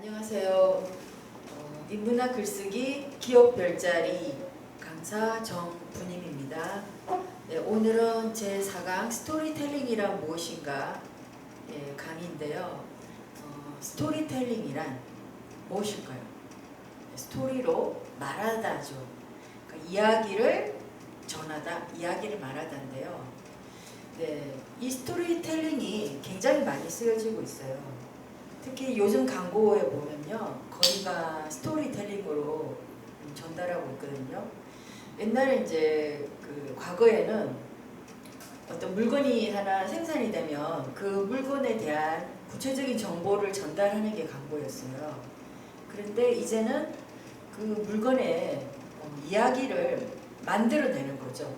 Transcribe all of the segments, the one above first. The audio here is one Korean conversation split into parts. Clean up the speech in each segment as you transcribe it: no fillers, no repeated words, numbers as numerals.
안녕하세요. 인문학 글쓰기 기억 별자리 강사 정부님입니다. 네, 오늘은 제4강 스토리텔링이란 무엇인가 강의인데요. 스토리텔링이란 무엇일까요? 스토리로 말하다죠. 그러니까 이야기를 전하다, 이야기를 말하다인데요. 네, 이 스토리텔링이 굉장히 많이 쓰여지고 있어요. 특히 요즘 광고에 보면요, 거의가 스토리텔링으로 전달하고 있거든요. 옛날에 이제 그 과거에는 어떤 물건이 하나 생산이 되면 그 물건에 대한 구체적인 정보를 전달하는 게 광고였어요. 그런데 이제는 그 물건의 이야기를 만들어내는 거죠.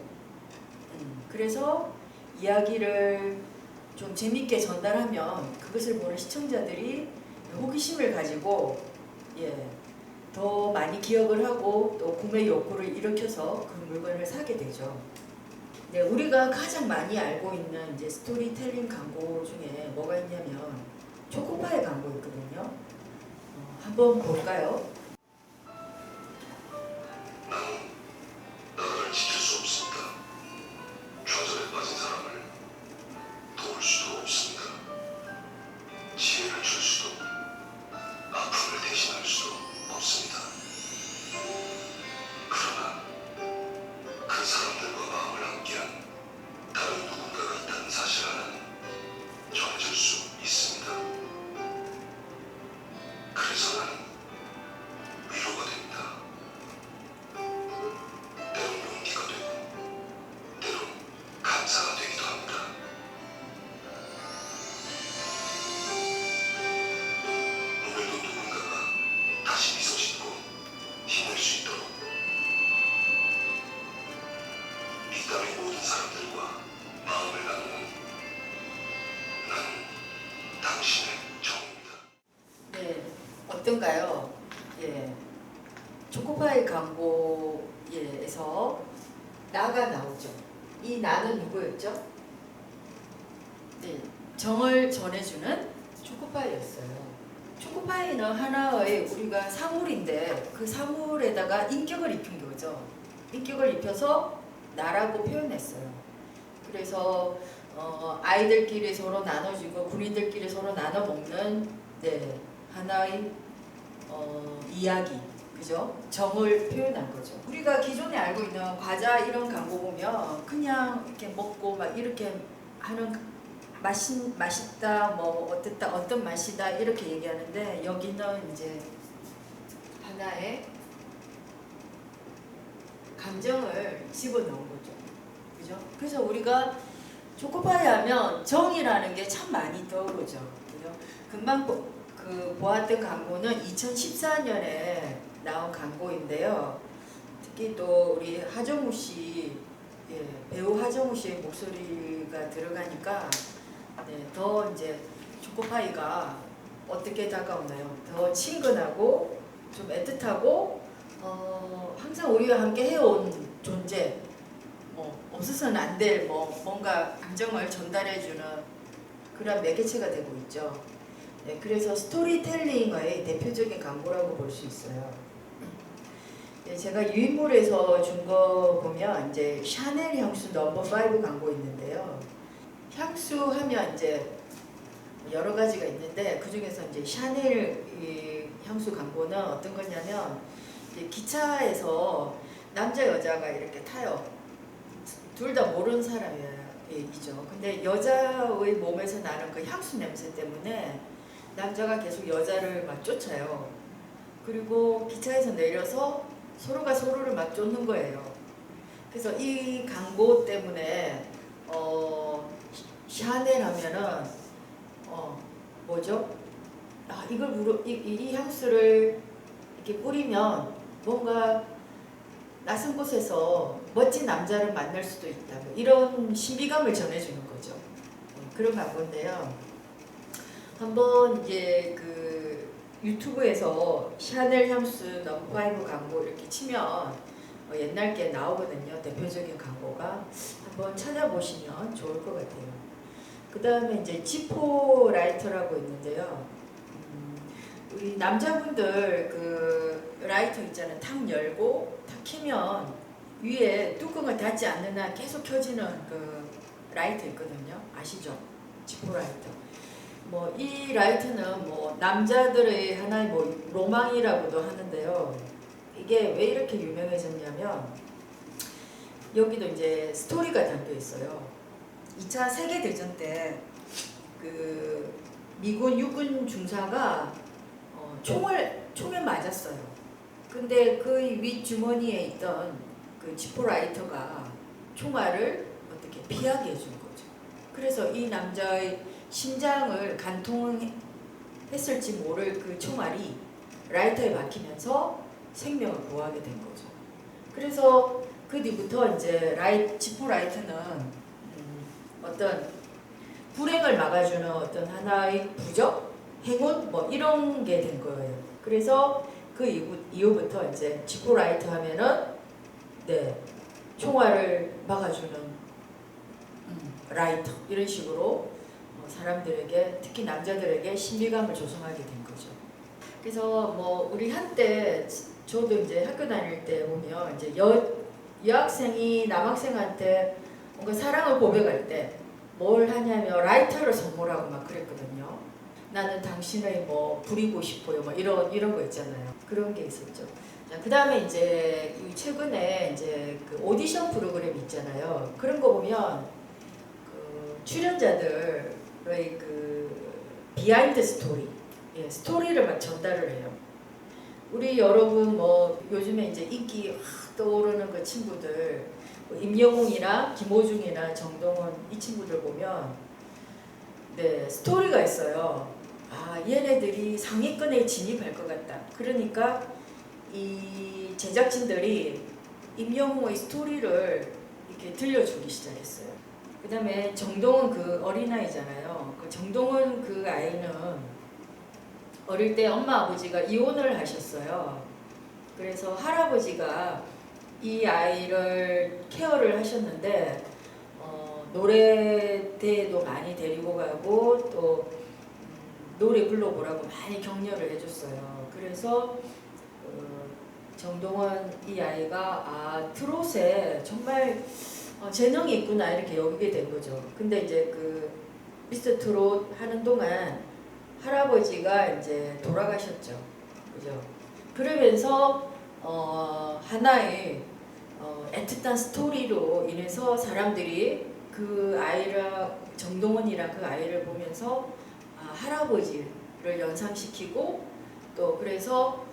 그래서 이야기를 좀 재밌게 전달하면 그것을 보는 시청자들이 호기심을 가지고 더 많이 기억을 하고 또 구매 욕구를 일으켜서 그 물건을 사게 되죠. 네, 우리가 가장 많이 알고 있는 이제 스토리텔링 광고 중에 뭐가 있냐면 초코파이 광고 있거든요. 한번 볼까요? 나를 지킬 수 없습니다. 좌절에 빠진 사람을 도울 수도 없습니다. 지혜를 줄 수도, 아픔을 대신할 수도 없습니다. 그러나 그 사람들과 마음을 함께한 다른 누군가가 있다는 사실 하나는 전해줄 수 있습니다. 그래서 나는 위로가 됩니다. 때론 용기가 되고 때론 감사가 되기도 합니다. 오늘도 누군가가 다시 미소 짓고 힘낼 수 있도록 이 땅의 모든 사람들과 마음을 나누는 나는 당신의 정입니다. 네, 어떤가요? 초코파이 광고에서 나가 나오죠. 이 나는 누구였죠? 네, 정을 전해주는 초코파이였어요. 초코파이는 하나의 우리가 사물인데 그 사물에다가 인격을 입힌 거죠. 인격을 입혀서 나라고 표현했어요. 그래서 아이들끼리 서로 나눠주고 군인들끼리 서로 나눠 먹는 하나의 이야기, 그죠? 정을 표현한 거죠. 우리가 기존에 알고 있는 과자 이런 광고 보면 그냥 이렇게 먹고 막 이렇게 하는 맛있다, 뭐 어땠다, 어떤 맛이다 이렇게 얘기하는데 여기는 이제 하나의 감정을 집어넣은 거죠. 그죠? 그래서 우리가 초코파이 하면 정이라는 게 참 많이 떠오르죠. 그죠? 금방 보았던 광고는 2014년에 나온 광고인데요. 특히 또 우리 하정우 씨, 배우 하정우 씨의 목소리가 들어가니까 더 이제 초코파이가 어떻게 다가오나요? 더 친근하고 좀 애틋하고 항상 우리와 함께 해온 존재, 없어서는 안 될 뭔가 감정을 전달해주는 그런 매개체가 되고 있죠. 네, 그래서 스토리텔링의 대표적인 광고라고 볼 수 있어요. 네, 제가 유인물에서 준 거 보면 이제 샤넬 향수 넘버 5 광고 있는데요. 향수 하면 이제 여러 가지가 있는데 그 중에서 이제 샤넬 향수 광고는 어떤 거냐면 기차에서 남자 여자가 이렇게 타요. 둘 다 모르는 사람이죠. 근데 여자의 몸에서 나는 그 향수 냄새 때문에 남자가 계속 여자를 막 쫓아요. 그리고 기차에서 내려서 서로가 서로를 막 쫓는 거예요. 그래서 이 광고 때문에 샤넬 하면은 뭐죠? 이 향수를 이렇게 뿌리면 뭔가 낯선 곳에서 멋진 남자를 만날 수도 있다. 이런 신비감을 전해주는 거죠. 그런 광고인데요. 한번 이제 그 유튜브에서 샤넬 향수 넘버 5 광고 이렇게 치면 옛날 게 나오거든요. 대표적인 광고가 한번 찾아보시면 좋을 것 같아요. 그 다음에 이제 지포 라이터라고 있는데요. 우리 남자분들 그 라이터 있잖아요. 탁 열고 탁 키면 위에 뚜껑을 닫지 않는 한 계속 켜지는 그 라이터 있거든요. 아시죠? 지포 라이터. 뭐 이 라이트는 뭐 남자들의 하나의 뭐 로망이라고도 하는데요. 이게 왜 이렇게 유명해졌냐면 여기도 이제 스토리가 담겨 있어요. 2차 세계대전 때 그 미군 육군 중사가 총에 맞았어요. 근데 그 윗주머니에 있던 그 지포 라이터가 총알을 어떻게 피하게 해준 거죠. 그래서 이 남자의 심장을 간통했을지 모를 그 총알이 라이터에 박히면서 생명을 보호하게 된 거죠. 그래서 그 뒤부터 이제 지포 라이터는 어떤 불행을 막아주는 어떤 하나의 부적, 행운 뭐 이런 게 된 거예요. 그래서 그 이후부터 이제 지포 라이터 하면은 총알을 막아주는 라이터 이런 식으로 사람들에게 특히 남자들에게 신비감을 조성하게 된 거죠. 그래서 뭐 우리 한때 저도 이제 학교 다닐 때 보면 이제 여학생이 남학생한테 뭔가 사랑을 고백할 때 뭘 하냐면 라이터를 선물하고 막 그랬거든요. 나는 당신의 뭐 부리고 싶어요. 뭐 이런 거 있잖아요. 그런 게 있었죠. 그 다음에 이제 최근에 이제 그 오디션 프로그램 있잖아요. 그런 거 보면 그 출연자들의 그 비하인드 스토리, 스토리를 막 전달을 해요. 우리 여러분 뭐 요즘에 이제 인기 확 떠오르는 그 친구들 임영웅이나 김호중이나 정동원 이 친구들 보면 스토리가 있어요. 아 얘네들이 상위권에 진입할 것 같다. 그러니까 이 제작진들이 임영웅의 스토리를 이렇게 들려주기 시작했어요. 그 다음에 정동원 그 어린아이잖아요. 그 정동원 그 아이는 어릴 때 엄마 아버지가 이혼을 하셨어요. 그래서 할아버지가 이 아이를 케어를 하셨는데 노래대회도 많이 데리고 가고 또 노래 불러보라고 많이 격려를 해줬어요. 그래서 정동원 이 아이가 트롯에 정말 재능이 있구나 이렇게 여기게 된 거죠. 근데 이제 그 미스터 트롯 하는 동안 할아버지가 이제 돌아가셨죠. 그죠? 그러면서 하나의 애틋한 스토리로 인해서 사람들이 그 아이랑 정동원이랑 그 아이를 보면서 할아버지를 연상시키고 또 그래서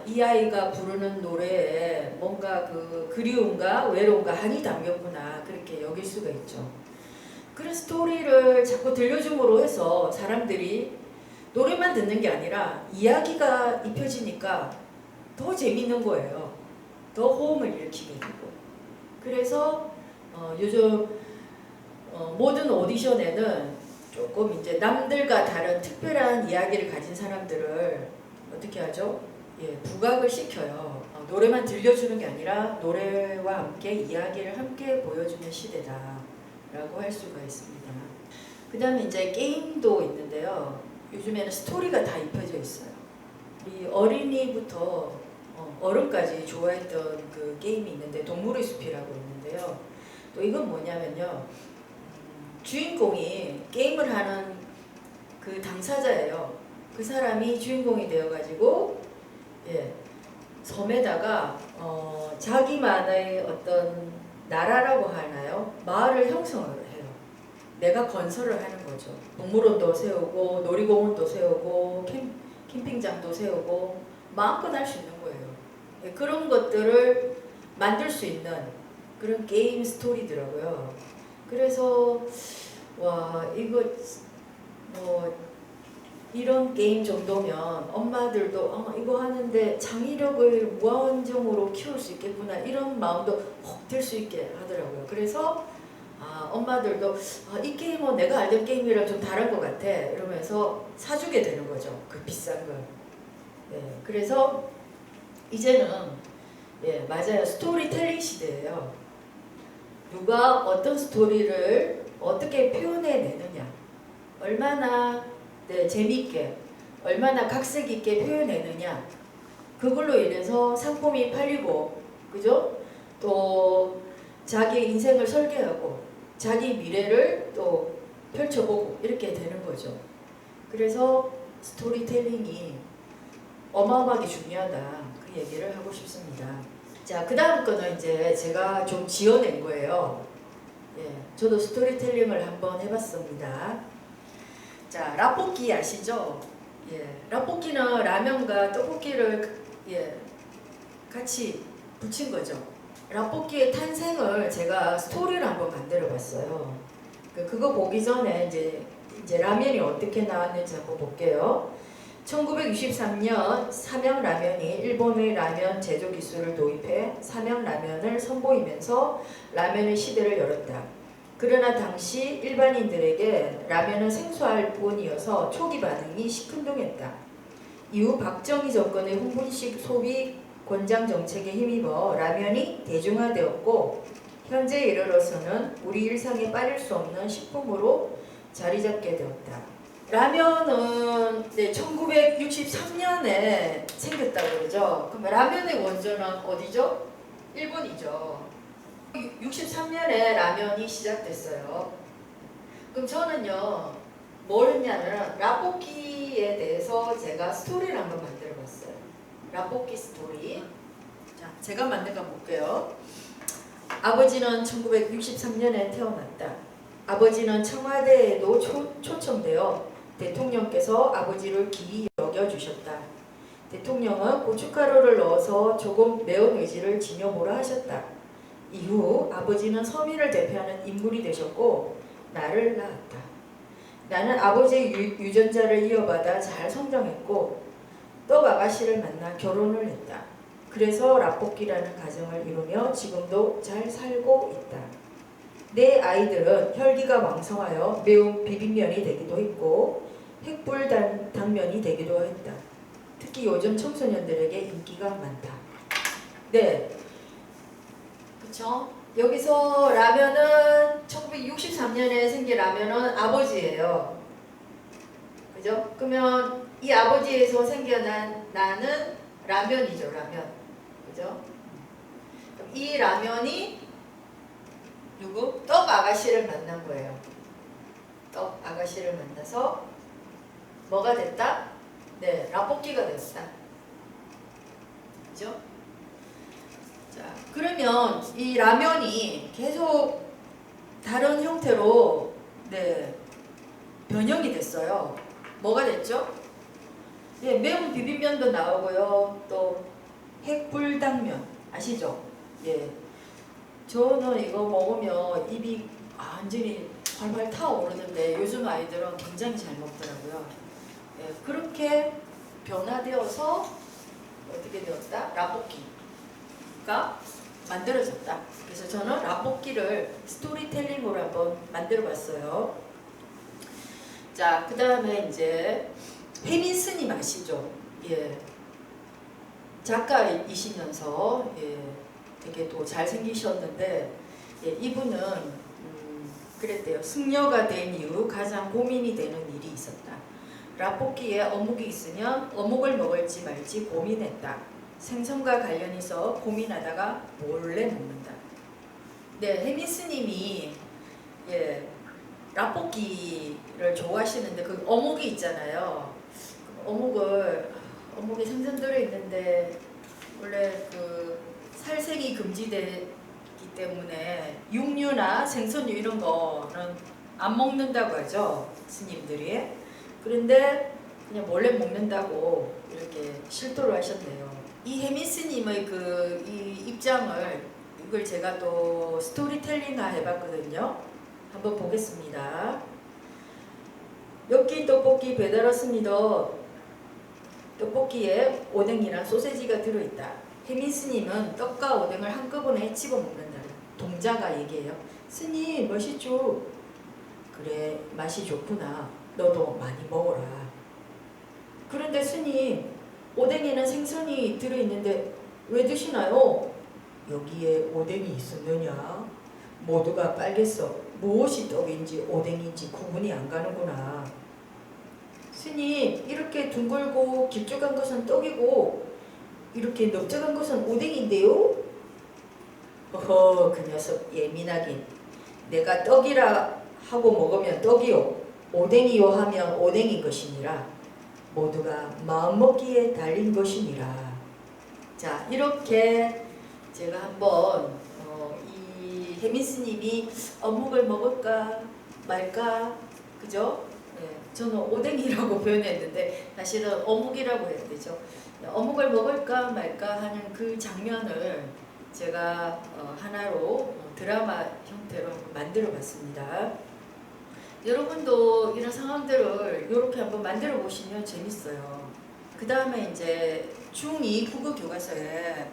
이 아이가 부르는 노래에 뭔가 그 그리움과 외로움과 한이 담겼구나 그렇게 여길 수가 있죠. 그런 스토리를 자꾸 들려줌으로 해서 사람들이 노래만 듣는 게 아니라 이야기가 입혀지니까 더 재밌는 거예요. 더 호응을 일으키게 되고. 그래서 요즘 모든 오디션에는 조금 이제 남들과 다른 특별한 이야기를 가진 사람들을 어떻게 하죠? 부각을 시켜요. 노래만 들려주는 게 아니라 노래와 함께 이야기를 함께 보여주는 시대다라고 할 수가 있습니다. 그 다음에 이제 게임도 있는데요. 요즘에는 스토리가 다 입혀져 있어요. 이 어린이부터 어른까지 좋아했던 그 게임이 있는데 동물의 숲이라고 있는데요. 또 이건 뭐냐면요. 주인공이 게임을 하는 그 당사자예요. 그 사람이 주인공이 되어가지고 섬에다가 자기만의 어떤 나라라고 하나요? 마을을 형성을 해요. 내가 건설을 하는 거죠. 동물원도 세우고 놀이공원도 세우고 캠핑장도 세우고 마음껏 할 수 있는 거예요. 그런 것들을 만들 수 있는 그런 게임 스토리더라고요. 그래서 와 이거 뭐 이런 게임 정도면 엄마들도 이거 하는데 창의력을 무한정으로 키울 수 있겠구나 이런 마음도 혹 들 수 있게 하더라고요. 그래서 엄마들도 이 게임은 내가 알던 게임이랑 좀 다른 것 같아 이러면서 사주게 되는 거죠. 그 비싼 걸. 그래서 이제는 맞아요. 스토리텔링 시대예요. 누가 어떤 스토리를 어떻게 표현해내느냐 얼마나 재미있게 얼마나 각색 있게 표현해느냐. 그걸로 인해서 상품이 팔리고, 그죠? 또 자기 인생을 설계하고 자기 미래를 또 펼쳐보고 이렇게 되는 거죠. 그래서 스토리텔링이 어마어마하게 중요하다. 그 얘기를 하고 싶습니다. 자, 그 다음 거는 이제 제가 좀 지어낸 거예요. 예, 저도 스토리텔링을 한번 해봤습니다. 자, 라볶이 아시죠? 예, 라볶이는 라면과 떡볶이를 같이 붙인 거죠. 라볶이의 탄생을 제가 스토리를 한번 만들어봤어요. 그거 보기 전에 이제 라면이 어떻게 나왔는지 한번 볼게요. 1963년 삼양라면이 일본의 라면 제조 기술을 도입해 삼양라면을 선보이면서 라면의 시대를 열었다. 그러나 당시 일반인들에게 라면은 생소할 뿐이어서 초기 반응이 시큰둥했다. 이후 박정희 정권의 hun분식 소비 권장 정책에 힘입어 라면이 대중화되었고 현재에 이르러서는 우리 일상에 빠질 수 없는 식품으로 자리 잡게 되었다. 라면은 1963년에 생겼다고 그러죠. 그럼 라면의 원조는 어디죠? 일본이죠. 63년에 라면이 시작됐어요. 그럼 저는요, 뭘 했냐면 라볶이에 대해서 제가 스토리를 한번 만들어 봤어요. 라볶이 스토리. 자, 제가 만든 거 볼게요. 아버지는 1963년에 태어났다. 아버지는 청와대에도 초청되어 대통령께서 아버지를 기이 여겨주셨다. 대통령은 고춧가루를 넣어서 조금 매운 의지를 지녀보라 하셨다. 이후 아버지는 서민을 대표하는 인물이 되셨고 나를 낳았다. 나는 아버지의 유전자를 이어받아 잘 성장했고 떡 아가씨를 만나 결혼을 했다. 그래서 라볶이라는 가정을 이루며 지금도 잘 살고 있다. 내 아이들은 혈기가 왕성하여 매운 비빔면이 되기도 했고 횃불당면이 되기도 했다. 특히 요즘 청소년들에게 인기가 많다. 네, 그쵸? 여기서 라면은 1963년에 생긴 라면은 아버지예요. 그죠? 그러면 이 아버지에서 생겨난 나는 라면이죠, 라면. 그죠? 그럼 이 라면이 누구? 떡 아가씨를 만난 거예요. 떡 아가씨를 만나서 뭐가 됐다? 네, 라볶이가 됐다. 그죠? 자, 그러면 이 라면이 계속 다른 형태로 변형이 됐어요. 뭐가 됐죠? 예, 매운 비빔면도 나오고요. 또 핵불당면 아시죠? 예, 저는 이거 먹으면 입이 완전히 활활 타오르는데 요즘 아이들은 굉장히 잘 먹더라고요. 예, 그렇게 변화되어서 어떻게 되었다? 라볶이가 만들어졌다. 그래서 저는 라볶이를 스토리텔링으로 한번 만들어봤어요. 자, 그 다음에 이제 혜민 스님 아시죠? 예, 작가이시면서 되게 또 잘생기셨는데 이분은 그랬대요. 승려가 된 이후 가장 고민이 되는 일이 있었다. 라볶이에 어묵이 있으면 어묵을 먹을지 말지 고민했다. 생선과 관련 있어 고민하다가 몰래 먹는다. 네, 혜민 스님이 라볶이를 좋아하시는데 그 어묵이 있잖아요. 어묵에 생선 들어있는데 원래 그 살생이 금지되기 때문에 육류나 생선류 이런 거는 안 먹는다고 하죠, 스님들이. 그런데 그냥 몰래 먹는다고 이렇게 실토를 하셨네요. 이 혜민 스님의 이 입장을 이걸 제가 또 스토리텔링화 해봤거든요. 한번 보겠습니다. 엽기 떡볶이 배달 왔습니다. 떡볶이에 오뎅이랑 소세지가 들어있다. 혜민 스님은 떡과 오뎅을 한꺼번에 집어 먹는다. 동자가 얘기해요. 스님 맛있죠? 그래, 맛이 좋구나. 너도 많이 먹어라. 그런데 스님, 오뎅에는 생선이 들어있는데 왜 드시나요? 여기에 오뎅이 있었느냐? 모두가 빨겠어. 무엇이 떡인지 오뎅인지 구분이 안 가는구나. 스님, 이렇게 둥글고 길쭉한 것은 떡이고 이렇게 넓적한 것은 오뎅인데요? 어허, 그 녀석 예민하긴. 내가 떡이라 하고 먹으면 떡이요, 오뎅이요 하면 오뎅인 것이니라. 모두가 마음먹기에 달린 것이니라. 자, 이렇게 제가 한번 이 혜민 스님이 어묵을 먹을까 말까, 그죠? 네, 저는 오뎅이라고 표현했는데 사실은 어묵이라고 해야 되죠. 어묵을 먹을까 말까 하는 그 장면을 제가 하나로 드라마 형태로 만들어 봤습니다. 여러분도 이런 상황들을 이렇게 한번 만들어 보시면 재밌어요. 그 다음에 이제 중2 국어 교과서에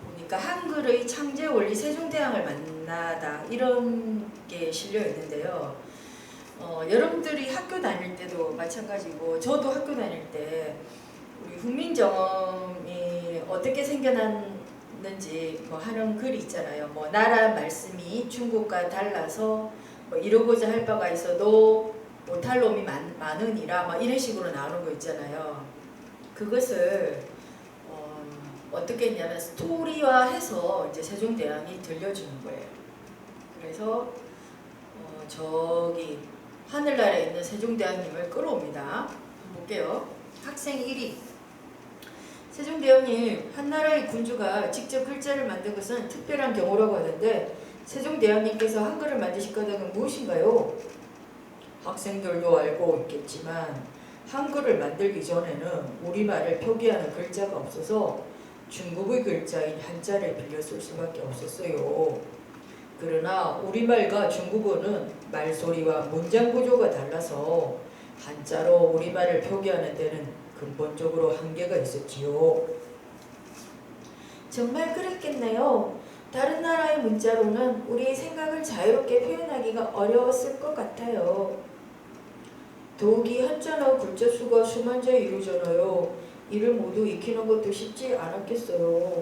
보니까 한글의 창제 원리 세종대왕을 만나다 이런 게 실려 있는데요. 여러분들이 학교 다닐 때도 마찬가지고 저도 학교 다닐 때 우리 훈민정음이 어떻게 생겨났는지 뭐 하는 글이 있잖아요. 뭐 나라 말씀이 중국과 달라서 뭐 이루고자 할 바가 있어도 못할 놈이 많으니라 막 이런 식으로 나오는 거 있잖아요. 그것을 어떻게 했냐면 스토리화해서 이제 세종대왕이 들려주는 거예요. 그래서 저기 하늘나라에 있는 세종대왕님을 끌어옵니다. 한번 볼게요. 학생 1위. 세종대왕님, 한나라의 군주가 직접 글자를 만든 것은 특별한 경우라고 하는데 세종대왕님께서 한글을 만드실 거는 무엇인가요? 학생들도 알고 있겠지만 한글을 만들기 전에는 우리말을 표기하는 글자가 없어서 중국의 글자인 한자를 빌려 쓸 수밖에 없었어요. 그러나 우리말과 중국어는 말소리와 문장 구조가 달라서 한자로 우리말을 표기하는 데는 근본적으로 한계가 있었지요. 정말 그랬겠네요. 다른 나라의 문자로는 우리의 생각을 자유롭게 표현하기가 어려웠을 것 같아요. 더욱이 한자나 글자 수가 수만 자 이루잖아요. 이를 모두 익히는 것도 쉽지 않았겠어요.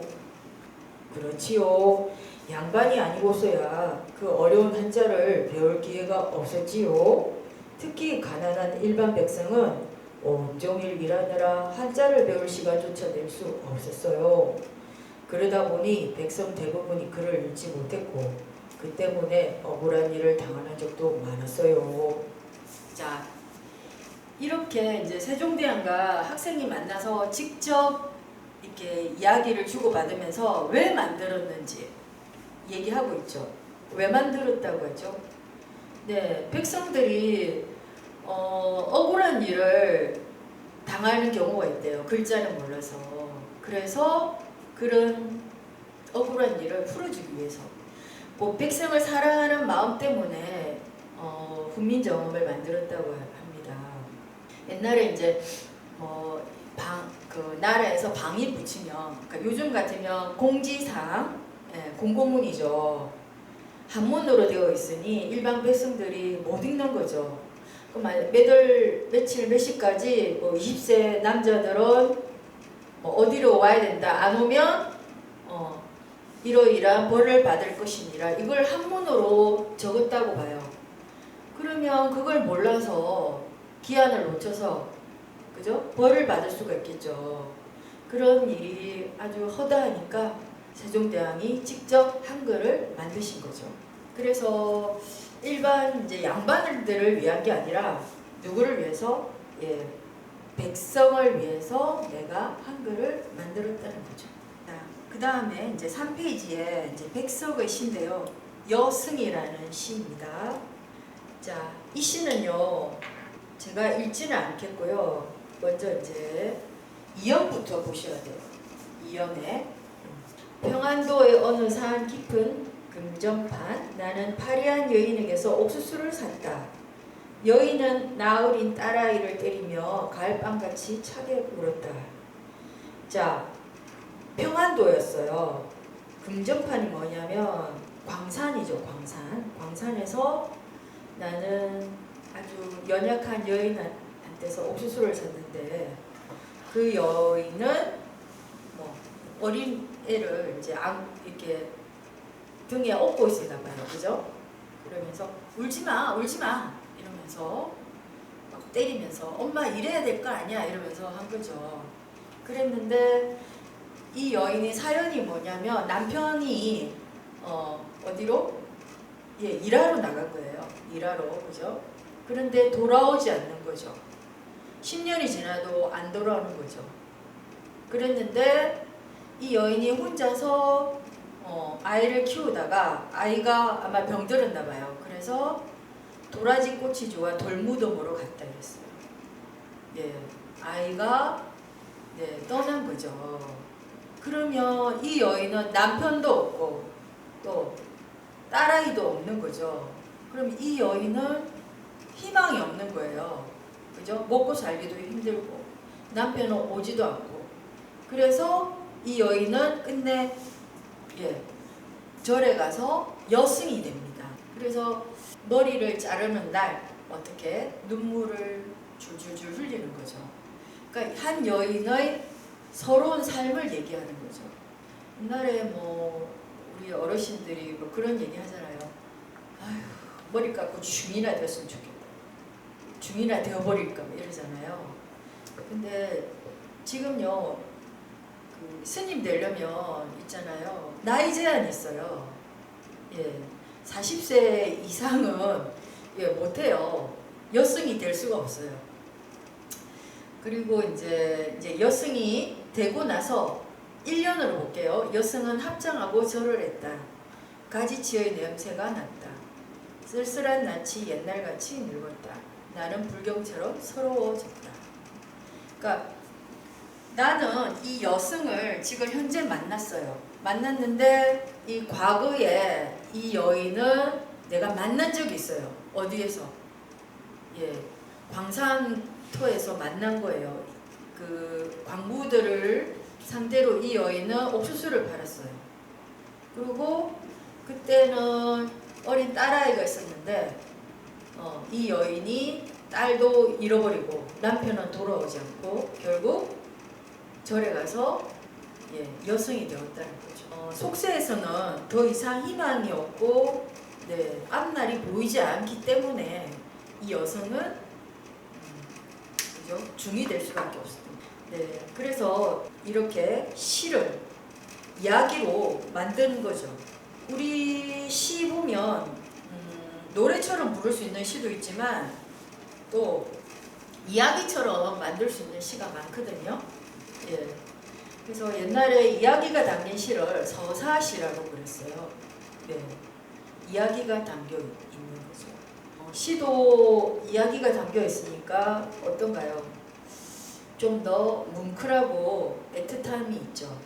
그렇지요. 양반이 아니고서야 그 어려운 한자를 배울 기회가 없었지요. 특히 가난한 일반 백성은 온종일 일하느라 한자를 배울 시간조차 낼 수 없었어요. 그러다 보니 백성 대부분이 글을 읽지 못했고 그 때문에 억울한 일을 당하는 적도 많았어요. 자, 이렇게 이제 세종대왕과 학생이 만나서 직접 이렇게 이야기를 주고받으면서 왜 만들었는지 얘기하고 있죠. 왜 만들었다고 하죠? 네, 백성들이 억울한 일을 당하는 경우가 있대요. 글자를 몰라서. 그래서 그런 억울한 일을 풀어주기 위해서 뭐 백성을 사랑하는 마음 때문에 훈민정음을 만들었다고 합니다. 옛날에 이제 그 나라에서 방이 붙이면, 그러니까 요즘 같으면 공지사항, 공고문이죠. 한문으로 되어 있으니 일반 백성들이 못 읽는 거죠. 그럼 몇월 며칠 몇 시까지 20세 남자들은 어디로 와야 된다. 안 오면 이러이러한 벌을 받을 것이니라. 이걸 한문으로 적었다고 봐요. 그러면 그걸 몰라서 기한을 놓쳐서, 그죠? 벌을 받을 수가 있겠죠. 그런 일이 아주 허다하니까 세종대왕이 직접 한글을 만드신 거죠. 그래서 일반 이제 양반들을 위한 게 아니라 누구를 위해서? 예, 백성을 위해서 내가 한글을 만들었다는 거죠. 그 다음에 이제 3페이지에 이제 백석의 시인데요. 여승이라는 시입니다. 자, 이 시는요, 제가 읽지는 않겠고요. 먼저 이제 2연부터 보셔야 돼요. 2연에 평안도의 어느 산 깊은 금전판, 나는 파리한 여인에게서 옥수수를 샀다. 여인은 나으린 딸아이를 때리며 가을밤같이 차게 울었다. 자, 평안도였어요. 금전판이 뭐냐면 광산이죠. 광산에서 나는 아주 연약한 여인한테서 옥수수를 샀는데 그 여인은 어린 애를 이제 이렇게 등에 업고 있었나 봐요. 그죠? 그러면서 울지마 이러면서 막 때리면서 엄마 이래야 될 거 아니야 이러면서 한 거죠. 그랬는데 이 여인의 사연이 뭐냐면 남편이 어디로? 예, 일하러 나간 거예요. 일하러, 그죠? 그런데 돌아오지 않는 거죠. 10년이 지나도 안 돌아오는 거죠. 그랬는데 이 여인이 혼자서 아이를 키우다가 아이가 아마 병들었나 봐요. 그래서 도라지 꽃이 좋아 돌무덤으로 갔다 이랬어요. 예, 아이가 떠난 거죠. 그러면 이 여인은 남편도 없고 또 딸아이도 없는 거죠. 그럼 이 여인은 희망이 없는 거예요. 그죠? 먹고 살기도 힘들고 남편은 오지도 않고 그래서 이 여인은 끝내 절에 가서 여승이 됩니다. 그래서 머리를 자르는 날 어떻게 눈물을 줄줄줄 흘리는 거죠. 그러니까 한 여인의 서러운 삶을 얘기하는 거죠. 옛날에 우리 어르신들이 그런 얘기 하잖아요. 아휴, 머리 깎고 중이나 됐으면 좋겠다. 중이나 되어버릴까 이러잖아요. 근데 지금요 스님 되려면 있잖아요. 나이 제한이 있어요. 예, 40세 이상은 못해요. 여승이 될 수가 없어요. 그리고 이제 여승이 되고 나서 1년으로 볼게요. 여승은 합장하고 절을 했다. 가지치의 냄새가 났다. 쓸쓸한 낯이 옛날같이 늙었다. 나는 불경처럼 서러워졌다. 그러니까 나는 이 여승을 지금 현재 만났어요. 만났는데 이 과거에 이 여인은 내가 만난 적이 있어요. 어디에서? 광산터에서 만난 거예요. 그 광부들을 상대로 이 여인은 옥수수를 팔았어요. 그리고 그때는 어린 딸아이가 있었는데 이 여인이 딸도 잃어버리고 남편은 돌아오지 않고 결국 절에 가서 여성이 되었다는 거죠. 속세에서는 더 이상 희망이 없고 앞날이 보이지 않기 때문에 이 여성은 그죠? 중이 될 수밖에 없습니다. 그래서 이렇게 시를 이야기로 만드는 거죠. 우리 시 보면 노래처럼 부를 수 있는 시도 있지만 또 이야기처럼 만들 수 있는 시가 많거든요. 그래서 옛날에 이야기가 담긴 시를 서사시라고 그랬어요. 이야기가 담겨 있는 거죠. 시도 이야기가 담겨 있으니까 어떤가요? 좀 더 뭉클하고 애틋함이 있죠.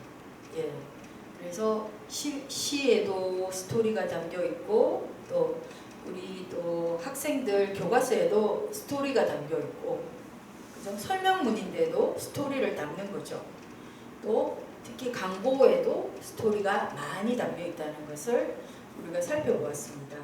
그래서 시에도 스토리가 담겨 있고 또 우리 또 학생들 교과서에도 스토리가 담겨 있고 그죠? 설명문인데도 스토리를 담는 거죠. 또 특히 강보에도 스토리가 많이 담겨 있다는 것을 우리가 살펴보았습니다.